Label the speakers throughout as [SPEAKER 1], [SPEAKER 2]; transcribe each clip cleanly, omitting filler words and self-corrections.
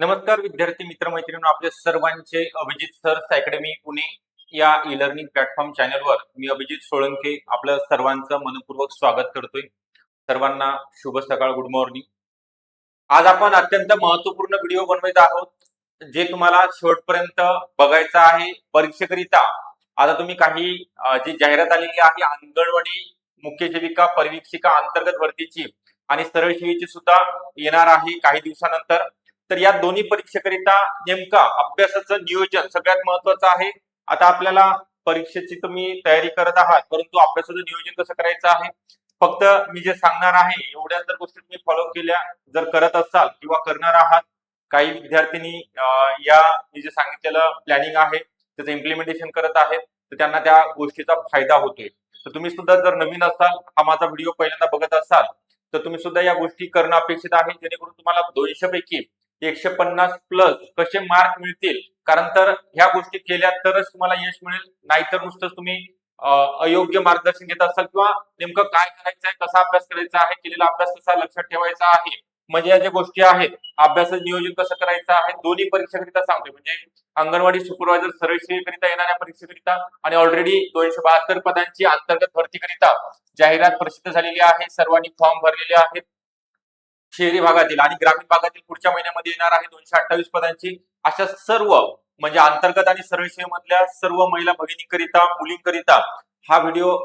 [SPEAKER 1] नमस्कार विद्यार्थी मित्र मैत्रिणींनो, आपले सर्वांचे अभिजित सर्स अकॅडमी पुणे या ई लर्निंग प्लॅटफॉर्म चॅनलवर मी अभिजित सोळंके आपलं सर्वांचं मनपूर्वक स्वागत करतोय. सर्वांना शुभ सकाळ, गुड मॉर्निंग. आज आपण अत्यंत महत्वपूर्ण व्हिडिओ बनवत आहोत, जे तुम्हाला शेवटपर्यंत बघायचा आहे परीक्षेकरिता. आता तुम्ही काही जी जाहिरात आलेली आहे अंगणवाडी मुख्य सेविका परिवीक्षिका अंतर्गत भरतीची आणि सरळ सेवेची सुद्धा येणार आहे काही दिवसानंतर. तर या दोन्ही परीक्षेकरिता नेमका अभ्यासाचं नियोजन सगळ्यात महत्वाचं आहे. आता आपल्याला परीक्षेची तुम्ही तयारी करत आहात, परंतु अभ्यासाचं नियोजन कसं करायचं आहे, फक्त मी जे सांगणार आहे एवढ्या जर गोष्टी तुम्ही फॉलो केल्या, जर करत असाल किंवा करणार आहात, काही विद्यार्थ्यांनी या मी जे सांगितलेलं प्लॅनिंग आहे त्याचं इम्प्लिमेंटेशन करत आहेत, तर त्यांना त्या गोष्टीचा फायदा होतोय. तर तुम्ही सुद्धा जर नवीन असाल, हा माझा व्हिडिओ पहिल्यांदा बघत असाल, तर तुम्ही सुद्धा या गोष्टी करणं अपेक्षित आहे, जेणेकरून तुम्हाला 200 पैकी 150 प्लस कसे मार्क मिळतील. कारण तर ह्या गोष्टी केल्या तरच तुम्हाला यश मिळेल, नाहीतर नुसतंच तुम्ही अयोग्य मार्गदर्शन घेत असाल किंवा नेमकं काय करायचं आहे, कसा अभ्यास करायचा आहे, केलेला अभ्यास कसा लक्षात ठेवायचा आहे, म्हणजे या ज्या गोष्टी आहेत, अभ्यासाचं नियोजन कसं करायचं आहे, दोन्ही परीक्षेकरिता सांगतोय. म्हणजे अंगणवाडी सुपरवायझर सरळ सेवेकरिता येणाऱ्या परीक्षेकरिता आणि ऑलरेडी 272 पदांची अंतर्गत भरतीकरिता जाहिरात प्रसिद्ध झालेली आहे. सर्वांनी फॉर्म भरलेले आहेत. शहरी भागातील आणि ग्रामीण भागातील पुढच्या महिन्यामध्ये येणार आहे 228 पदांची. अशा सर्व म्हणजे अंतर्गत आणि सरळ सेवेमधल्या सर्व महिला भगिनीकरिता मुलींकरिता हा व्हिडिओ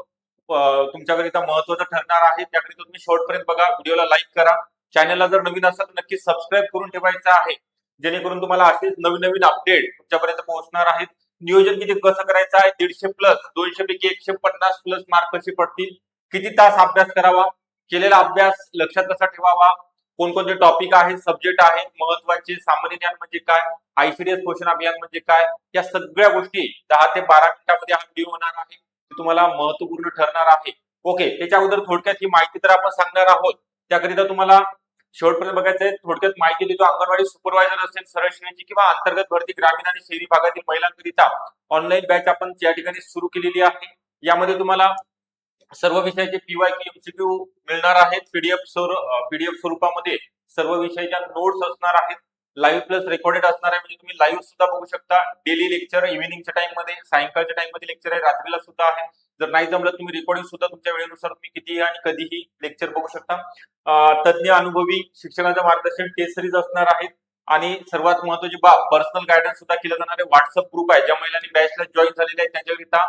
[SPEAKER 1] तुमच्याकरिता महत्वाचा ठरणार आहे. त्याकरिता तुम्ही शेवटपर्यंत बघा, व्हिडिओला लाईक करा. चॅनलला जर नवीन असाल तर नक्की सबस्क्राईब करून ठेवायचं आहे, जेणेकरून तुम्हाला असेच नवीन नवीन अपडेट तुमच्यापर्यंत पोहोचणार आहेत. नियोजन किती कसं करायचं आहे, 150 प्लस 200 पैकी 150 प्लस मार्क कसे पडतील, किती तास अभ्यास करावा, केलेला अभ्यास लक्षात कसा ठेवावा, कोणकोणते टॉपिक आहेत, सब्जेक्ट आहेत महत्वाचे, सामान्य ज्ञान म्हणजे काय, आयसीडीएस क्वेश्चन अभियान म्हणजे काय, या सगळ्या गोष्टी 10 ते 12 मिनिटांमध्ये हा व्हिडिओ होणार आहे. तुम्हाला महत्वपूर्ण ठरणार आहे. ओके, त्याच्या अगोदर थोडक्यात ही माहिती तर आपण सांगणार आहोत, त्याकरिता तुम्हाला शेवटपर्यंत बघायचं आहे. थोडक्यात माहिती देतो. अंगणवाडी सुपरवायझर असेल सरळ सेवेची किंवा अंतर्गत भरती ग्रामीण आणि शहरी भागातील महिलांकरिता ऑनलाईन बॅच आपण या ठिकाणी सुरू केलेली आहे. यामध्ये तुम्हाला सर्व विषयाचे पीवायक्यू एमसीक्यू मिळणार आहेत. पीडीएफ स्वरूपामध्ये सर्व विषयाच्या नोट्स असणार आहेत. लाईव्ह प्लस रेकॉर्डेड असणार आहे, म्हणजे तुम्ही लाईव्ह सुद्धा बघू शकता. डेली लेक्चर इव्हिनिंगच्या टाइम मध्ये, सायंकाळच्या टाइम मध्ये लेक्चर आहे, रात्रीला सुद्धा आहे. जर नाही जमलं तुम्ही रेकॉर्डिंग सुद्धा तुमच्या वेळेनुसार तुम्ही कितीही आणि कधीही लेक्चर बघू शकता. तज्ञ अनुभवी शिक्षकांचं मार्गदर्शन, टेस्ट सिरीज असणार आहेत. आणि सर्वात महत्वाची बाब, पर्सनल गायडन्स सुद्धा केलं जाणार आहे. व्हॉट्सअप ग्रुप आहे, ज्या महिलांनी बॅचला जॉईन झालेले आहेत त्यांच्याकरिता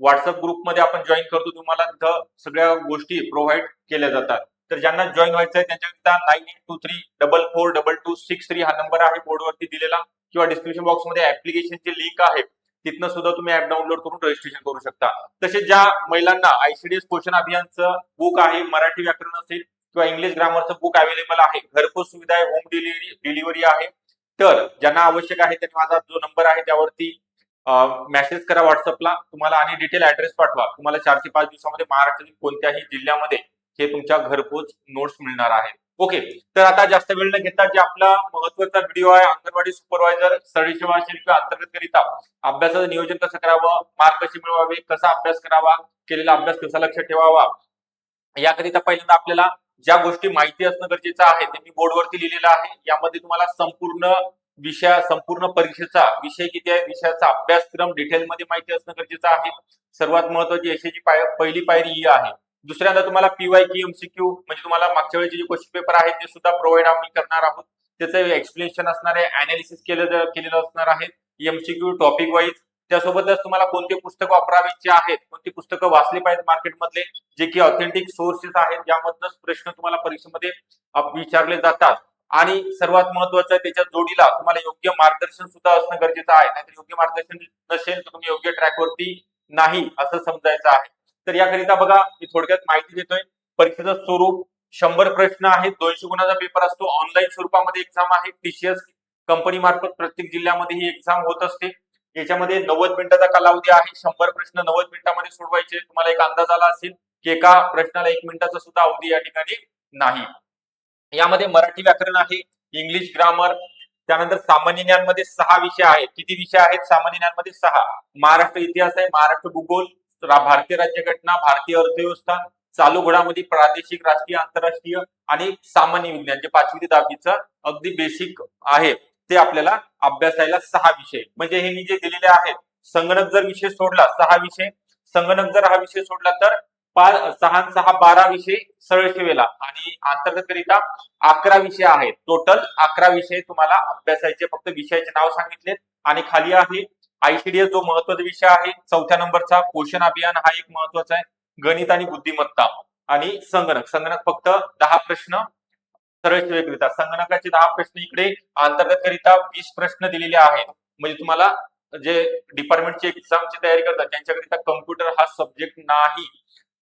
[SPEAKER 1] व्हॉट्सअप ग्रुपमध्ये आपण जॉईन करतो, तुम्हाला तिथं सगळ्या गोष्टी प्रोव्हाइड केल्या जातात. तर ज्यांना जॉईन व्हायचं आहे त्यांच्याकरिता 9823442263 हा नंबर आहे बोर्डवरती दिलेला, किंवा डिस्क्रिप्शन बॉक्समध्ये ऍप्लिकेशनची लिंक आहे, तिथनं सुद्धा तुम्ही ऍप डाउनलोड करून रजिस्ट्रेशन करू शकता. तसेच ज्या महिलांना आयसीडीएस क्वेश्चन अभियानचं बुक आहे, मराठी व्याकरण असेल किंवा इंग्लिश ग्रामरचं बुक अवेलेबल आहे, घरपोच सुविधा आहे, होम डिलिव्हरी आहे, तर ज्यांना आवश्यक आहे त्यांनी माझा जो नंबर आहे त्यावरती मेसेज करा व्हॉट्सअपला तुम्हाला, आणि डिटेल ऍड्रेस पाठवा. तुम्हाला 4 ते 5 दिवसामध्ये महाराष्ट्रातील कोणत्याही जिल्ह्यामध्ये हे तुमच्या घरपोच नोट्स मिळणार आहेत. ओके, तर आता जास्त वेळ न घेता जे आपला महत्वाचा व्हिडिओ आहे, अंगणवाडी सुपरवायझर सरळ सेवा असेल किंवा अंतर्गत करिता अभ्यासाचं नियोजन कसं करावं, मार्क कसे मिळवावे, कसा अभ्यास करावा, केलेला अभ्यास कसा लक्षात ठेवावा, याकरिता पहिल्यांदा आपल्याला ज्या गोष्टी माहिती असणं गरजेचं आहे ते मी बोर्डवरती लिहिलेलं आहे. यामध्ये तुम्हाला संपूर्ण परीक्षेचा विषय किती आहे, विषयाचा अभ्यासक्रम डिटेलमध्ये माहिती असणं गरजेचं आहे. सर्वात महत्वाची यशाची पहिली पायरी ही आहे. दुसऱ्यांदा तुम्हाला पीवायक्यू एमसीक्यू म्हणजे तुम्हाला मागच्या वेळेचे जे क्वेश्चन पेपर आहेत ते सुद्धा प्रोव्हाइड आम्ही करणार आहोत. त्याचं एक्सप्लेनेशन असणार आहे, अनालिसिस केलेलं असणार आहे, एमसीक्यू टॉपिक वाईज. त्यासोबतच तुम्हाला कोणते पुस्तकं वापरावीचे आहेत, कोणती पुस्तकं वाचली पाहिजेत मार्केटमधले, जे की ऑथेंटिक सोर्सेस आहेत, ज्यामधूनच प्रश्न तुम्हाला परीक्षेमध्ये विचारले जातात. आणि सर्वात महत्वाचं आहे, त्याच्या जोडीला तुम्हाला योग्य मार्गदर्शन सुद्धा असणं गरजेचं आहे. नाहीतर योग्य मार्गदर्शन नसेल तर तुम्ही योग्य ट्रॅकवरती नाही असं समजायचं आहे. तर याकरिता बघा, मी थोडक्यात माहिती देतोय. परीक्षेचं स्वरूप 100 प्रश्न आहेत, 200 गुणाचा पेपर असतो, ऑनलाईन स्वरूपामध्ये एक्झाम आहे. टीसीएस कंपनी मार्फत प्रत्येक जिल्ह्यामध्ये ही एक्झाम होत असते. याच्यामध्ये 90 मिनिटाचा कालावधी आहे. 100 प्रश्न 90 मिनिटांमध्ये सोडवायचे. तुम्हाला एक अंदाज आला असेल की एका प्रश्नाला 1 मिनिटाचा सुद्धा अवधी या ठिकाणी नाही. यामध्ये मराठी व्याकरण आहे, इंग्लिश ग्रामर, त्यानंतर सामान्य ज्ञान मध्ये 6 विषय आहेत. किती विषय आहेत सामान्य ज्ञान मध्ये? 6. महाराष्ट्र इतिहास आहे, महाराष्ट्र भूगोल, भारतीय राज्यघटना, भारतीय अर्थव्यवस्था, चालू घडामोडी, प्रादेशिक, राष्ट्रीय, आंतरराष्ट्रीय आणि सामान्य विज्ञान जे 5वी ते 10वीचं अगदी बेसिक आहे. ते आपल्याला अभ्यासायला 6 विषय, म्हणजे हे मी जे दिलेले आहेत, संगणक जर विषय सोडला 6 विषय, संगणक जर हा विषय सोडला तर 6 6 12 विषय सरळ सेवेला आणि अंतर्गतकरिता 11 विषय आहेत. टोटल 11 विषय तुम्हाला अभ्यासायचे, फक्त विषयाचे नाव सांगितलेत. आणि खाली आहे आयसीडीएस जो महत्वाचा विषय आहे 4थ्या नंबरचा, पोषण अभियान हा एक महत्वाचा आहे, गणित आणि बुद्धिमत्ता, आणि संगणक फक्त 10 प्रश्न सरळ सेवेकरिता, संगणकाचे 10 प्रश्न इकडे, अंतर्गतकरिता 20 प्रश्न दिलेले आहेत. म्हणजे तुम्हाला जे डिपार्टमेंटची एक्झामची तयारी करतात त्यांच्याकरिता कम्प्युटर हा सब्जेक्ट नाही.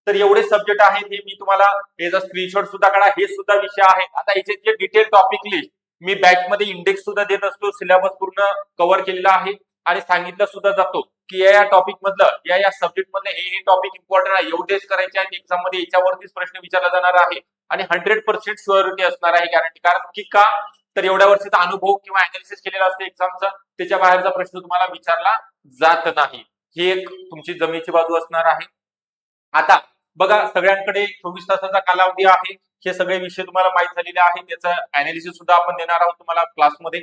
[SPEAKER 1] तर एवढे सब्जेक्ट आहेत, हे मी तुम्हाला याचा स्क्रीनशॉट सुद्धा काढा, हे सुद्धा विषय आहेत. आता याचे जे डिटेल टॉपिक लिस्ट मी बॅच मध्ये इंडेक्स सुद्धा देत असतो, सिलेबस पूर्ण कव्हर केलेला आहे आणि सांगितलं सुद्धा जातो की या टॉपिक मधलं या सब्जेक्ट मधलं हे टॉपिक इम्पॉर्टंट आहे, एवढेच करायचे आहेत एक्झाम मध्ये, याच्यावरतीच प्रश्न विचारला जाणार आहे आणि 100% शुअरिटी असणार आहे, गॅरंटी. कारण की का तर एवढ्या वर्षाचा अनुभव किंवा अनालिसिस केलेला असतो एक्झामचा, त्याच्या बाहेरचा प्रश्न तुम्हाला विचारला जात नाही. ही एक तुमची जमेची बाजू असणार आहे. आता बघा, सगळ्यांकडे 24 तासाचा कालावधी आहे, हे सगळे विषय तुम्हाला माहित झालेले आहेत, त्याचं अनालिसिस सुद्धा आपण देणार आहोत तुम्हाला क्लासमध्ये.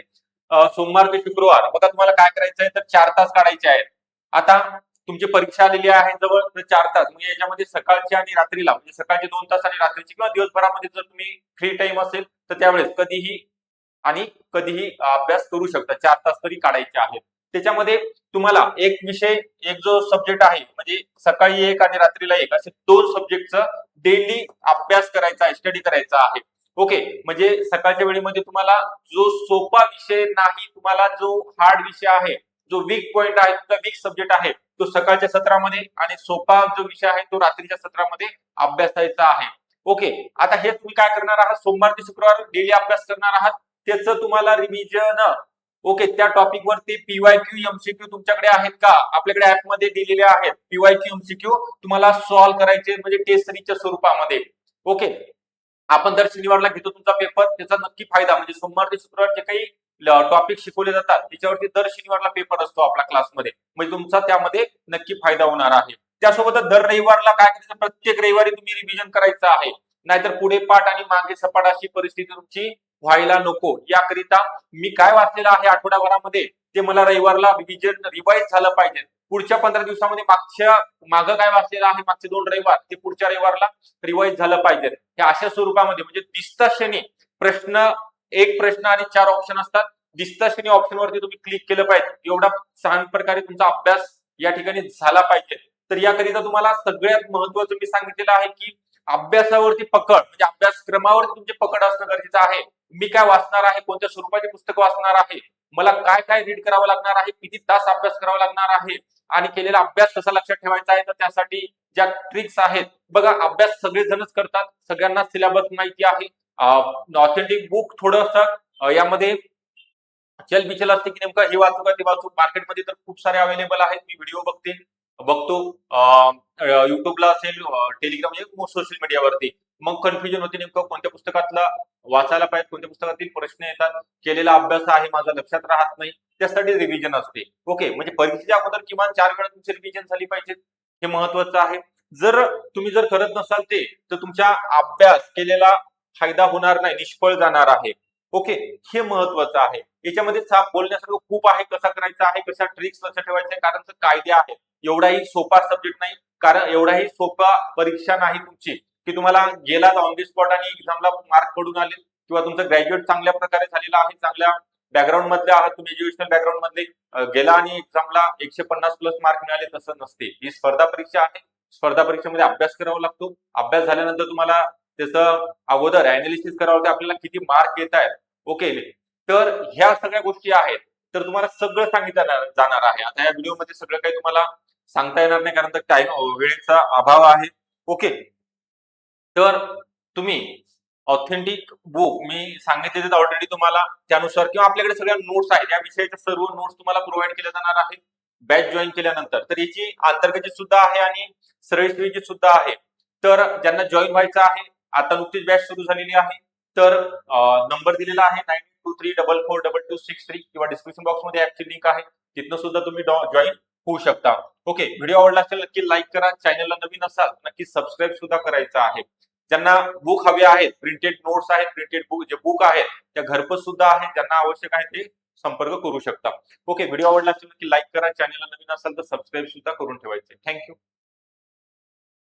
[SPEAKER 1] सोमवार ते शुक्रवार बघा तुम्हाला काय करायचं आहे, तर 4 तास काढायचे आहेत. आता तुमची परीक्षा आलेली आहे जवळ, तर 4 तास म्हणजे याच्यामध्ये सकाळची आणि रात्रीला, म्हणजे सकाळचे 2 तास आणि रात्रीची किंवा दिवसभरामध्ये जर तुम्ही फ्री टाइम असेल तर त्यावेळेस कधीही आणि कधीही अभ्यास करू शकता, 4 तास तरी काढायचे आहेत. त्याच्यामध्ये तुम्हाला एक विषय, एक जो सब्जेक्ट आहे, म्हणजे सकाळी एक आणि रात्रीला एक, असे 2 सब्जेक्टचा डेली अभ्यास करायचा आहे, स्टडी करायचा आहे. ओके, म्हणजे सकाळच्या वेळेमध्ये तुम्हाला जो सोपा विषय नाही, तुम्हाला जो हार्ड विषय आहे, जो वीक पॉइंट आहे, तुमचा वीक सब्जेक्ट आहे, तो सकाळच्या सत्रामध्ये, आणि सोपा जो विषय आहे तो रात्रीच्या सत्रामध्ये अभ्यासायचा आहे. ओके, आता हे तुम्ही काय करणार आहात, सोमवार ते शुक्रवार डेली अभ्यास करणार आहात, त्याचं तुम्हाला रिव्हिजन. ओके, त्या टॉपिक वरती पीवायक्यू एमसीक्यू तुमच्याकडे आहेत का, आपल्याकडे ऍप मध्ये दिलेले आहेत. पीवायक्यू एमसीक्यू तुम्हाला सॉल्व्ह करायचे, म्हणजे टेस्ट सिरीजच्या स्वरूपामध्ये. ओके, आपण दर शनिवारला घेतो तुमचा पेपर, त्याचा नक्की फायदा, म्हणजे सोमवार ते शुक्रवार जे काही टॉपिक शिकवले जातात त्याच्यावरती दर शनिवारला पेपर असतो आपल्या क्लासमध्ये, म्हणजे तुमचा त्यामध्ये नक्की फायदा होणार आहे. त्यासोबतच दर रविवारला काय करायचं, प्रत्येक रविवारी तुम्ही रिव्हिजन करायचं आहे, नाहीतर पुढे पाठ आणि मागे सपाट अशी परिस्थिती तुमची व्हायला नको. याकरिता मी काय वाचलेलं आहे आठवड्याभरामध्ये ते मला रविवारला रिवाइज झालं पाहिजे. पुढच्या 15 दिवसामध्ये मागं काय वाचलेलं आहे, मागचे 2 रविवार ते पुढच्या रविवारला रिवाइज झालं पाहिजे. हे अशा स्वरूपामध्ये, म्हणजे दिसता क्षणी प्रश्न, एक प्रश्न आणि 4 ऑप्शन असतात, दिसता क्षणी ऑप्शन वरती तुम्ही क्लिक केलं पाहिजे, एवढा छान प्रकारे तुमचा अभ्यास या ठिकाणी झाला पाहिजे. तर याकरिता तुम्हाला सगळ्यात महत्वाचं मी सांगितलेलं आहे की अभ्यासावरती पकड, म्हणजे अभ्यासक्रमावरती तुमची पकड असणं गरजेचं आहे. मी काय वाचणार आहे, कोणत्या स्वरूपाची पुस्तकं वाचणार आहे, मला काय काय रीड करावं लागणार आहे, किती तास अभ्यास करावा लागणार आहे, आणि केलेला अभ्यास कसा लक्षात ठेवायचा आहे, तर त्यासाठी ज्या ट्रिक्स आहेत बघा, अभ्यास सगळेजणच करतात, सगळ्यांना सिलेबस माहिती आहे. ऑथेंटिक बुक थोडंसं यामध्ये चलबिचल असते की नेमकं हे वाचू का ते वाचू. मार्केटमध्ये तर खूप सारे अवेलेबल आहेत, मी व्हिडिओ बघतो युट्यूबला असेल, टेलिग्राम, म्हणजे सोशल मीडियावरती. मग कन्फ्युजन होते नेमकं कोणत्या पुस्तकातला वाचायला पाहिजे, कोणत्या पुस्तकातील प्रश्न येतात, केलेला अभ्यास आहे माझा लक्षात राहत नाही, त्यासाठी रिव्हिजन असते. ओके, म्हणजे परीक्षेच्या अगोदर किमान 4 वेळा तुमची रिव्हिजन झाली पाहिजे, हे महत्वाचं आहे. जर तुम्ही करत नसाल ते, तर तुमच्या अभ्यास केलेला फायदा होणार नाही, निष्फळ जाणार आहे. ओके, हे महत्वाचं आहे. याच्यामध्ये बोलण्यासारखं खूप आहे, कसा करायचा आहे, कशा ट्रिक्स लक्षात ठेवायचे, कारण कायदे आहेत. एवढाही सोपा सब्जेक्ट नाही, कारण एवढाही सोपा परीक्षा नाही तुमची की तुम्हाला गेला ऑन दी स्पॉट आणि एक्झामला मार्क पडून आले, किंवा तुमचं ग्रॅज्युएट चांगल्या प्रकारे झालेलं आहे, चांगल्या बॅकग्राऊंड मधले आहात तुम्ही, एज्युकेशनल बॅकग्राऊंड मधले, गेला आणि एक्झामला 150 प्लस मार्क मिळाले, तसं नसते. ही स्पर्धा परीक्षा आहे, स्पर्धा परीक्षेमध्ये अभ्यास करावा लागतो. अभ्यास झाल्यानंतर तुम्हाला त्याचं अगोदर अनालिसिस करावं लागतं, आपल्याला किती मार्क येत आहेत. ओके, तर ह्या सगळ्या गोष्टी आहेत, तर तुम्हाला सगळं सांगितलं जाणार आहे. आता या व्हिडिओमध्ये सगळं काही तुम्हाला सांगता येणार नाही, कारण टाइम, वेळेचा अभाव आहे. ओके, तर तुम्ही ऑथेंटिक बुक मी सांगितलेले ऑलरेडी तुम्हाला, त्यानुसार किंवा आपल्याकडे सगळ्या नोट्स आहेत, या विषयाच्या सर्व नोट्स तुम्हाला प्रोव्हाइड केल्या जाणार आहेत बॅच जॉईन केल्यानंतर. तर याची अंतर्गत सुद्धा आहे आणि सरळ सेवेची सुद्धा आहे. तर ज्यांना जॉईन व्हायचं आहे, आता नुकतीच बॅच सुरू झालेली आहे, तर नंबर दिलेला आहे 9234442263, किंवा डिस्क्रिप्शन बॉक्स मध्ये ऍपची लिंक आहे, तिथनं सुद्धा तुम्ही जॉईन होऊ शकता. ओके, व्हिडिओ आवडला असेल नक्की लाईक करा, चॅनलला नवीन असाल नक्की सबस्क्राईब सुद्धा करायचं आहे. ज्यांना बुक हवे आहेत, प्रिंटेड नोट्स आहेत, प्रिंटेड बुक जे बुक आहेत त्या घरपोच सुद्धा आहेत, ज्यांना आवश्यक आहे ते संपर्क करू शकता. ओके, व्हिडिओ आवडला असेल नक्की लाईक करा, चॅनलला नवीन असाल तर सबस्क्राईब सुद्धा करून ठेवायचे. थँक्यू.